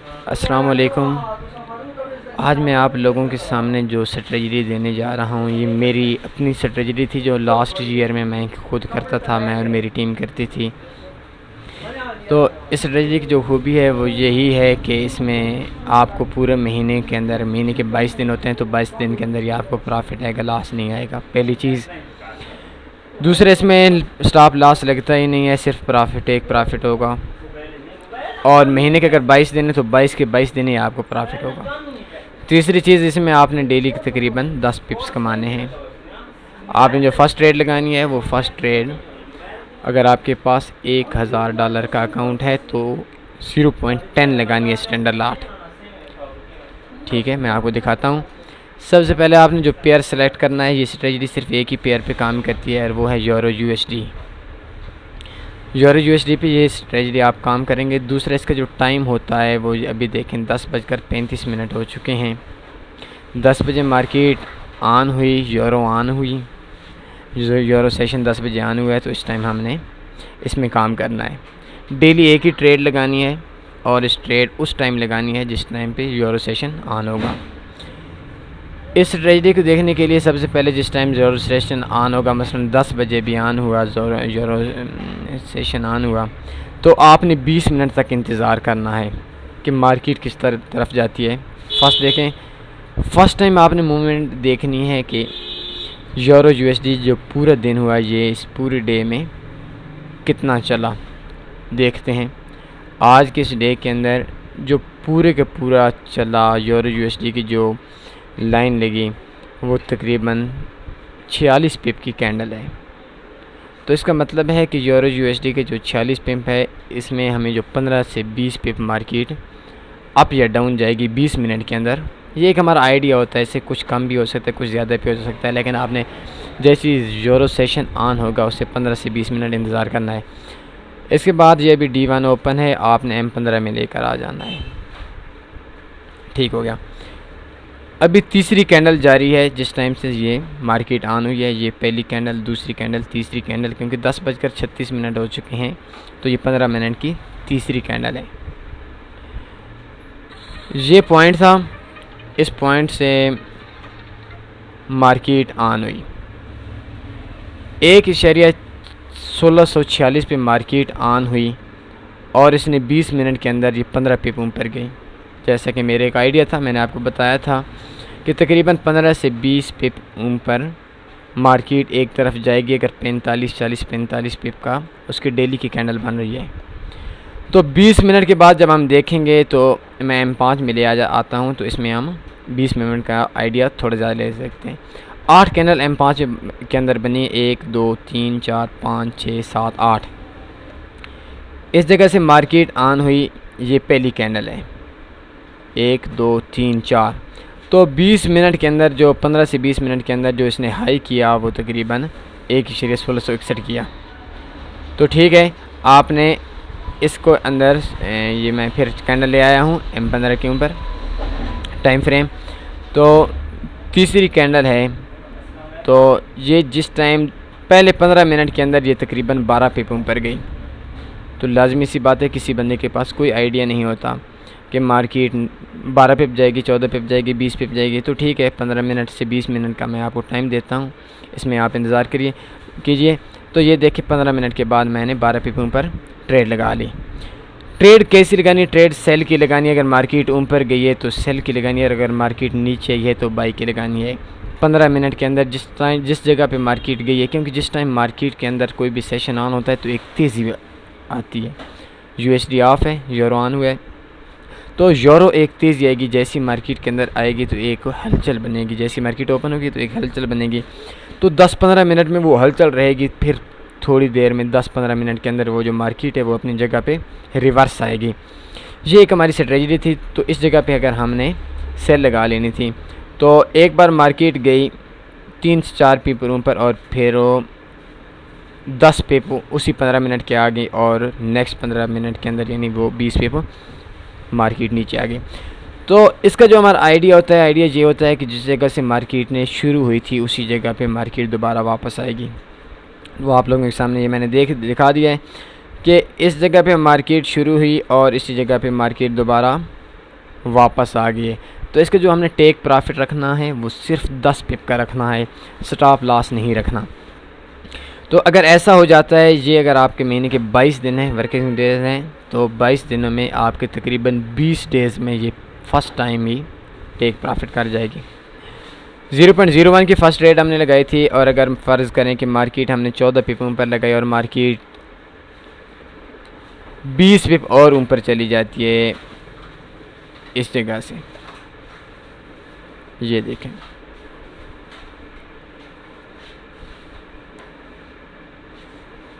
अस्सलाम वालेकुम। आज मैं आप लोगों के सामने जो स्ट्रेटजी देने जा रहा हूँ, ये मेरी अपनी स्ट्रेटजी थी जो लास्ट ईयर में मैं खुद करता था, मैं और मेरी टीम करती थी। तो इस स्ट्रेटजी की जो खूबी है वो यही है कि इसमें आपको पूरे महीने के अंदर, महीने के 22 दिन होते हैं, तो 22 दिन के अंदर ही आपको प्रॉफिट आएगा, लॉस नहीं आएगा, पहली चीज़। दूसरे, इसमें स्टॉप लॉस लगता ही नहीं है, सिर्फ प्रॉफिट, एक प्रॉफिट होगा। और महीने के अगर 22 दिन है तो 22 के 22 दिन ही आपको प्रॉफिट होगा। तीसरी चीज़, इसमें आपने डेली के तकरीबन 10 पिप्स कमाने हैं। आपने जो फ़र्स्ट ट्रेड लगानी है वो फ़र्स्ट ट्रेड, अगर आपके पास $1000 का अकाउंट है तो 0.10 लगानी है, स्टैंडर्ड लॉट। ठीक है, मैं आपको दिखाता हूँ। सबसे पहले आपने जो पेयर सेलेक्ट करना है, ये स्ट्रेटजी सिर्फ एक ही पेयर पे काम करती है और वो है यूरो यूएसडी। यूरो यूएसडी पे ये स्ट्रेटजी आप काम करेंगे। दूसरा, इसका जो टाइम होता है वो अभी देखें 10:35 हो चुके हैं। 10 बजे मार्केट ऑन हुई, यूरो ऑन हुई, यूरो सेशन 10 बजे ऑन हुआ है, तो इस टाइम हमने इसमें काम करना है। डेली एक ही ट्रेड लगानी है और इस ट्रेड उस टाइम लगानी है जिस टाइम पे यूरो सेशन ऑन होगा। इस स्ट्रेटजी को देखने के लिए सबसे पहले जिस टाइम यूरो सेशन ऑन होगा, मसलन 10 बजे भी ऑन हुआ, यूरो सेशन ऑन हुआ, तो आपने 20 मिनट तक इंतज़ार करना है कि मार्केट किस तरफ जाती है। फर्स्ट देखें, फर्स्ट टाइम आपने मूवमेंट देखनी है कि यूरो यूएसडी जो पूरा दिन हुआ, ये इस पूरे डे में कितना चला। देखते हैं आज के इस डे के अंदर जो पूरे का पूरा चला, यूरो यूएसडी की जो लाइन लगी वो तकरीबन 46 पिप की कैंडल है। तो इसका मतलब है कि यूरो यूएसडी के जो 46 पिप है, इसमें हमें जो 15 से 20 पिप मार्केट अप या डाउन जाएगी 20 मिनट के अंदर। ये एक हमारा आइडिया होता है, इससे कुछ कम भी हो सकता है, कुछ ज़्यादा भी हो सकता है, लेकिन आपने जैसे यूरो सेशन ऑन होगा उससे 15 से 20 मिनट इंतज़ार करना है। इसके बाद ये अभी D1 ओपन है, आपने M15 में लेकर आ जाना है। ठीक हो गया। अभी तीसरी कैंडल जारी है, जिस टाइम से ये मार्केट ऑन हुई है, ये पहली कैंडल, दूसरी कैंडल, तीसरी कैंडल, क्योंकि 10:36 हो चुके हैं, तो ये 15 मिनट की तीसरी कैंडल है। ये पॉइंट था, इस पॉइंट से मार्केट ऑन हुई, 1.1646 पे मार्केट ऑन हुई और इसने 20 मिनट के अंदर ये 15 पिप ऊपर गई। जैसा कि मेरे एक आइडिया था, मैंने आपको बताया था कि तकरीबन 15 से 20 पिप ऊपर मार्केट एक तरफ जाएगी। अगर 45 पिप का उसकी डेली की कैंडल बन रही है, तो 20 मिनट के बाद जब हम देखेंगे, तो मैं M5 में ले आता हूँ, तो इसमें हम 20 मिनट का आइडिया थोड़ा ज़्यादा ले सकते हैं। 8 कैंडल M5 के अंदर बनी, 1 2 3 4 5 6 7 8। इस जगह से मार्केट ऑन हुई, ये पहली कैंडल है, 1 2 3 4। तो 20 मिनट के अंदर, जो 15 से 20 मिनट के अंदर जो इसने हाई किया वो तकरीबन 1.1661 किया। तो ठीक है, आपने इसको अंदर ये मैं फिर कैंडल ले आया हूँ M15 के ऊपर टाइम फ्रेम। तो तीसरी कैंडल है, तो ये जिस टाइम पहले 15 मिनट के अंदर ये तकरीबन 12 पिप ऊपर गई। तो लाजमी सी बात है, किसी बंदे के पास कोई आइडिया नहीं होता कि मार्केट 12 पिप जाएगी, 14 पिप जाएगी, 20 पिप जाएगी। तो ठीक है, 15 मिनट से 20 मिनट का मैं आपको टाइम देता हूँ, इसमें आप इंतज़ार कीजिए। तो ये देखिए 15 मिनट के बाद मैंने 12 पिप ऊपर ट्रेड लगा ली। ट्रेड कैसी लगानी? ट्रेड सेल की लगानी है। अगर मार्केट ऊपर गई है तो सेल की लगानी है, और अगर मार्केट नीचे है तो बाई की लगानी है। 15 मिनट के अंदर जिस जगह पे मार्केट गई है, क्योंकि जिस टाइम मार्केट के अंदर कोई भी सेशन ऑन होता है तो एक तेज़ी आती है। यूएसडी ऑफ है, यूरो ऑन हुआ है, तो यूरो एक तेज़ी आएगी। जैसी मार्केट के अंदर आएगी तो एक हलचल बनेगी, जैसी मार्केट ओपन होगी तो एक हलचल बनेगी। तो 10-15 मिनट में वो हलचल रहेगी, फिर थोड़ी देर में 10-15 मिनट के अंदर वो जो मार्केट है वो अपनी जगह पे रिवर्स आएगी। ये एक हमारी स्ट्रेटजी थी। तो इस जगह पे अगर हमने सेल लगा लेनी थी, तो एक बार मार्केट गई 3 से 4 पिप ऊपर और फिर 10 पिप उसी 15 मिनट के आ गई, और नेक्स्ट 15 मिनट के अंदर यानी वो 20 पिप मार्केट नीचे आ गई। तो इसका जो हमारा आइडिया होता है, आइडिया ये होता है कि जिस जगह से मार्केट ने शुरू हुई थी उसी जगह पे मार्केट दोबारा वापस आएगी। वो आप लोगों के सामने ये मैंने दिखा दिया है कि इस जगह पे मार्केट शुरू हुई और इसी जगह पे मार्केट दोबारा वापस आ गई है। तो इसका जो हमने टेक प्रॉफिट रखना है वो सिर्फ 10 पिप का रखना है, स्टॉप लॉस नहीं रखना। तो अगर ऐसा हो जाता है, ये अगर आपके महीने के 22 दिन हैं, वर्किंग डेज हैं, तो 22 दिनों में आपके तकरीबन 20 डेज़ में ये फ़र्स्ट टाइम ही टेक प्रॉफिट कर जाएगी। 0.01 की फ़र्स्ट रेट हमने लगाई थी, और अगर फ़र्ज़ करें कि मार्केट हमने 14 पिपों पर लगाई और मार्केट 20 पिप और ऊपर चली जाती है इस जगह से, ये देखें,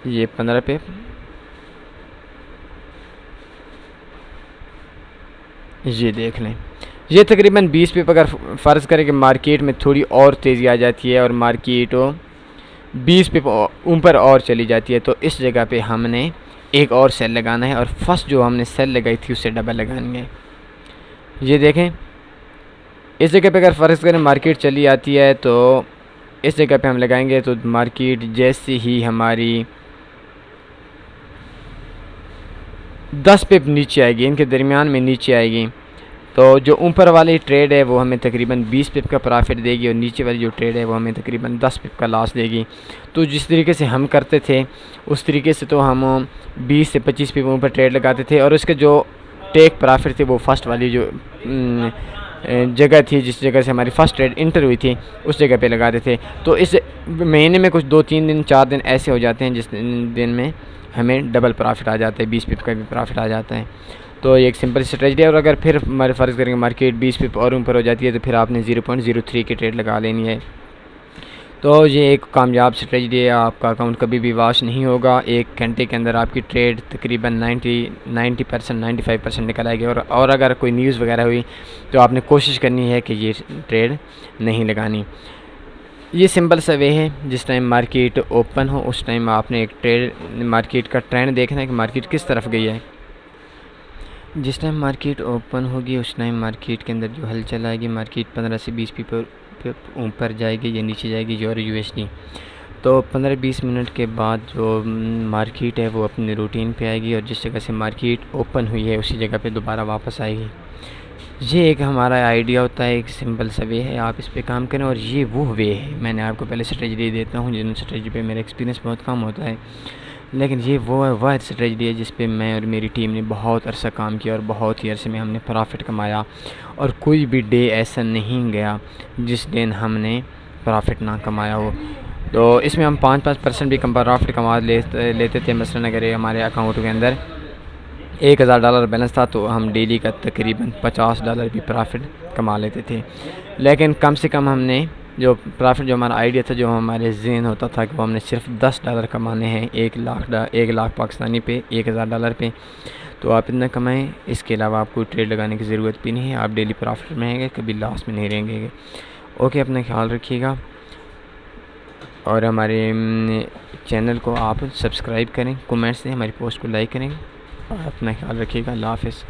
ये 15 पिप, ये देख लें, ये तकरीबन 20 पिप अगर फ़र्ज़ करें कि मार्केट में थोड़ी और तेज़ी आ जाती है और मार्केट 20 पिप ऊपर और चली जाती है, तो इस जगह पे हमने एक और सेल लगाना है, और फर्स्ट जो हमने सेल लगाई थी उससे डबल लगानी है। ये देखें, इस जगह पे अगर फ़र्ज़ करें मार्केट चली आती है तो इस जगह पे हम लगाएंगे, तो मार्केट जैसे ही हमारी 10 पिप नीचे आएगी, इनके दरमियान में नीचे आएगी, तो जो ऊपर वाली ट्रेड है वो हमें तकरीबन 20 पिप का प्रॉफिट देगी, और नीचे वाली जो ट्रेड है वो हमें तकरीबन 10 पिप का लॉस देगी। तो जिस तरीके से हम करते थे उस तरीके से तो हम 20 से 25 पिप ऊपर ट्रेड लगाते थे, और उसके जो टेक प्रॉफिट थे वो फर्स्ट वाली जो जगह थी, जिस जगह से हमारी फ़र्स्ट ट्रेड इंटर हुई थी, उस जगह पे लगाते थे। तो इस महीने में कुछ 2-3 दिन 4 दिन ऐसे हो जाते हैं जिस दिन में हमें डबल प्रॉफिट आ जाता है, 20 पिप का भी प्रॉफिट आ जाता है। तो ये एक सिंपल स्ट्रेटजी है, और अगर फिर हमारे फ़र्ज़ करेंगे मार्केट 20 पिप और ऊपर हो जाती है तो फिर आपने 0.03 की ट्रेड लगा लेनी है। तो ये एक कामयाब स्ट्रेटजी है, आपका अकाउंट कभी भी वॉश नहीं होगा। 1 घंटे के अंदर आपकी ट्रेड तकरीबन 90% 95% निकल आएगी, और अगर कोई न्यूज़ वगैरह हुई तो आपने कोशिश करनी है कि ये ट्रेड नहीं लगानी। ये सिंपल सा वे है, जिस टाइम मार्केट ओपन हो उस टाइम आपने एक ट्रेड मार्केट का ट्रेंड देखना है कि मार्केट किस तरफ गई है। जिस टाइम मार्केट ओपन होगी उस टाइम मार्केट के अंदर जो हलचल आएगी, मार्केट 15 से 20 पिप ऊपर जाएगी या नीचे जाएगी यूरो USD, तो 15-20 मिनट के बाद जो मार्केट है वो अपने रूटीन पे आएगी, और जिस जगह से मार्केट ओपन हुई है उसी जगह पे दोबारा वापस आएगी। ये एक हमारा आइडिया होता है, एक सिंपल सा वे है, आप इस पे काम करें। और ये वो वे है, मैंने आपको पहले स्ट्रेटजी दे देता हूँ, जिन स्ट्रेटजी पे मेरा एक्सपीरियंस बहुत कम होता है, लेकिन ये वो है वह स्ट्रेटजी है जिस पे मैं और मेरी टीम ने बहुत अरसा काम किया, और बहुत ही अरसे में हमने प्रॉफिट कमाया, और कोई भी डे ऐसा नहीं गया जिस दिन हमने प्रॉफिट ना कमाया हो। तो इसमें हम 5% भी कम प्रॉफिट कमा लेते थे। मसलन अगर हमारे अकाउंट के अंदर $1000 बैलेंस था तो हम डेली का तकरीबन $50 भी प्रॉफिट कमा लेते थे। लेकिन कम से कम हमने जो प्रॉफिट, जो हमारा आइडिया था, जो हमारे ज़हन होता था कि वो हमने सिर्फ $10 कमाने हैं 1 लाख पाकिस्तानी पे, $1000 पे, तो आप इतना कमाएं। इसके अलावा आपको ट्रेड लगाने की ज़रूरत भी नहीं है, आप डेली प्रॉफिट में रहेंगे, कभी लॉस में नहीं रहेंगे। ओके, अपना ख्याल रखिएगा, और हमारे चैनल को आप सब्सक्राइब करें, कमेंट्स दें, हमारी पोस्ट को लाइक करें, और अपना ख्याल रखिएगा। अल्लाह हाफ़िज़।